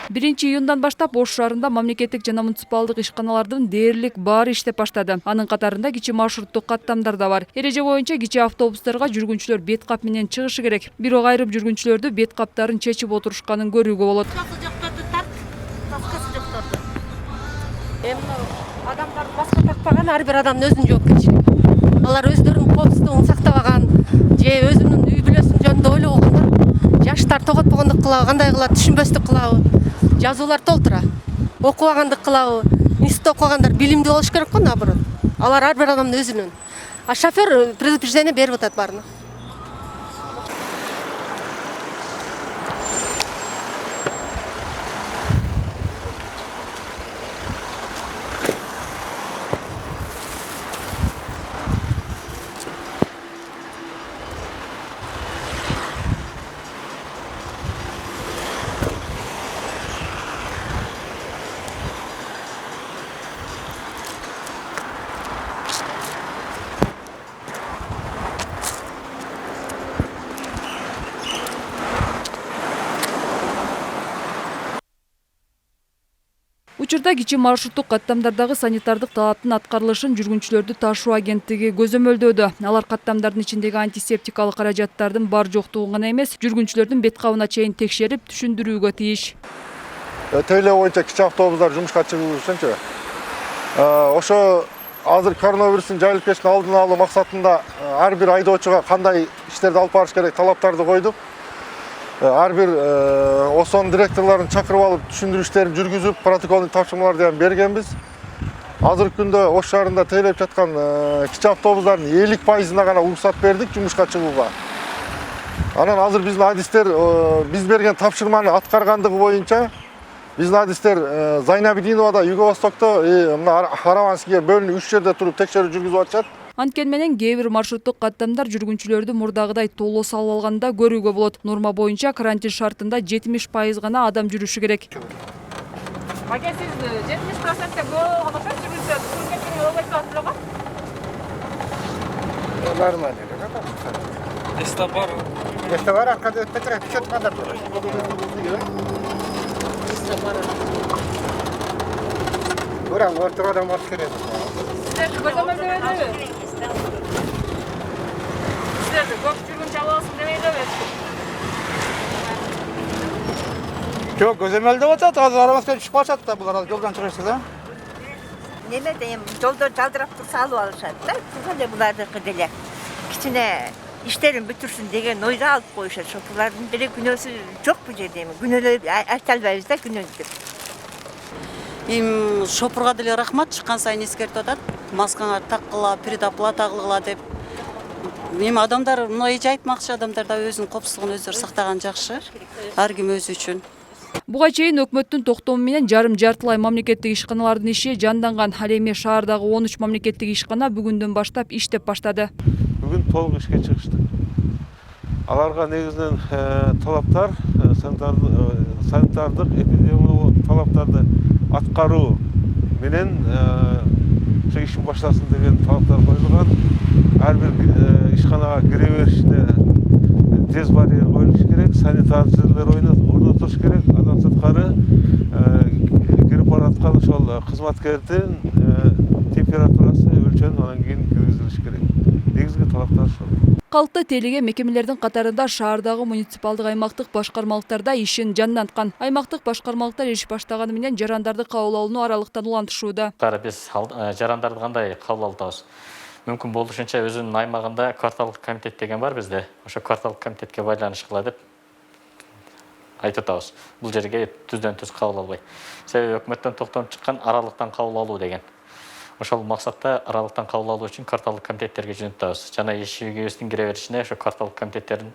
1-июндан баштап Ош шаарында мамлекеттик жана муниципалдык ишканалардын дээрлик баары иштеп баштады. Анын катарында кичи маршруттук каттамдар да бар. Эреже боюнча кичи автобустарга жүргүнчүлөр бет кап менен чыгышы керек. Бирок айрым жүргүнчүлөрдү бет каптарын чечип отурушканын көрүүгө болот. Адамдар маска такпаган ар бир адамдын өзүнүн жоопкерчилиги. Алар өздөрүнүн коопсуздугун сактабаган же өзүнүн үй бүлөсүнүн жөнүндө ойлобогондор, жаштар тоготпогондук кылабы, кандай кылат түшүнбөстүк кылабы, жазуулар толтура. Окубагандык кылабы, институтта окугандар билимдүү болуш керек го наоборот. Алар ар бир адамдын өзүнүн. А шофер предупреждение берип атат баарына. Учурда кичи маршруттук каттамдардагы санитардык талаптын аткарылышын жүргүнчүлөрдү ташуу агенттиги көзөмөлдөөдө. Алар каттамдардын ичиндеги антисептикалык каражаттардын бар жоктугун гана эмес, жүргүнчүлөрдүн бет кабына чейин текшерип, түшүндүрүүгө тийиш. Тейле боюнча кичи автобустар жумушка чыгуу үчүнчү. Ошо азыр коронавирустун жайылып кетишин алдын алуу максатында ар бир айдоочуга кандай иштерди алып барыш керек талаптарды койдук. Ар бир ОСОН директорлорун чакырып алып түшүндүрүштерин жүргүзүп, протоколдук тапшырмаларды ham бергенбиз. Азыркы күндө Ош шаарында тейлеп жаткан кичи автобустардын 50%-на гана уруксат бердик жумушка чыгууга. Анан азыр биздин адистер биз берген тапшырманы аткаргандыгы боюнча биздин адистер Зайнабидиновада, Юго-Востокто, мына Хараванскийге бөлүнүп 3 жерде туруп текшерүү жүргүзүп атышат. Анткени менен кээ бир маршруттук каттамдар жүргүнчүлөрдү мурдагыдай толо салып алганда көрүүгө болот. Норма боюнча карантин шартында 70% гана адам жүрүшү керек. Аке, сиз 70%-те болгондо жүрүшөт. Күнгө ылгый сатылга? Нормально. Эсте бар, аркада өтпөтүрөт, түшөт кандай болот. Бурам ортодон болуш керек. Сиздерди көзөмөлдөбү? Сиздерди көп жүргүнчү аласың демейдеби? Жок, көзөмөлдөп атат, азыр арамызга түшүп калышат да, булар жолдон чыгышты да. Немеде эми жолдо жалдырап турса алып алышат да. Туган эле булардыкы деле. Кичине иштерин бүтүрсүн деген ойдо алып коюшат. Шоферлордун деле күнөөсү жок бул жерде эми. Күнөөлөп айта албайбыз да күнөөдү. Эми шопурга деле рахмат, чыккан сайын эскертип атат. Маскаңа таккыла, предоплата кылгыла деп. Эми адамдар мына эже айтмакчы, адамдар да өзүнүн коопсуздугун өздөрү сактаган жакшы. Ар ким өзү үчүн. Буга чейин өкмөттүн токтому менен жарым-жартылай мамлекеттик ишканалардын иши жанданган. Ал эми шаардагы 13 мамлекеттик ишкана бүгүндөн баштап иштеп баштады. Бүгүн толук ишке чыгышты. Аларга негизинен талаптар, санитардык, эпидемиологиялык талаптарды аткаруу менен ишин баштасын деген талаптар коюлган. Ар бир ишканага кире беришине тез барьер коюлуш керек, санитарчылар орнотулуш керек. Андан сырткары кирип бараткан ошол кызматкердин температурасы өлчөнүп, анан кийин киргизилиш керек. Негизги талаптар ошол. Калкты тейлеген мекемелердин катарында шаардагы муниципалдык аймактык башкармалыктарда ишин жанданткан. Аймактык башкармалыктар иш баштаганы менен жарандарды кабыл алууну аралыктан улантышууда. Биз жарандарды кандай кабыл алабыз? Мүмкүн болушунча өзүнүн аймагында кварталдык комитет деген бар бизде. Ошо кварталдык комитетке байланышкыла деп айтып атабыз. Бул жерге түздөн-түз кабыл албай. Себеби өкмөттөн токтом чыккан аралыктан кабыл алуу деген. Ошол максатта аралыктан кабыл алуу үчүн кварталдык комитеттерге жөнөтөбүз. Жана ишибиздин кире беришине ошо кварталдык комитеттердин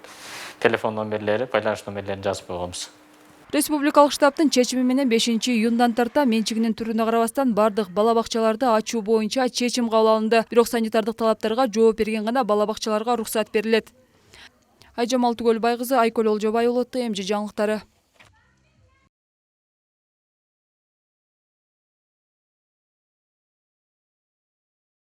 телефон номерлери, байланыш номерлерин жазып койгонбуз. Республикалык штабтын чечими менен 5-июндан тарта менчигинин түрүнө карабастан бардык бала бакчаларды ачуу боюнча чечим кабыл алынды. Бирок санитардык талаптарга жооп берген гана бала бакчаларга уруксат берилет. Айжамал Түгөлбай кызы, Айкөл Олжобай улутту МЖ жаңылыктары.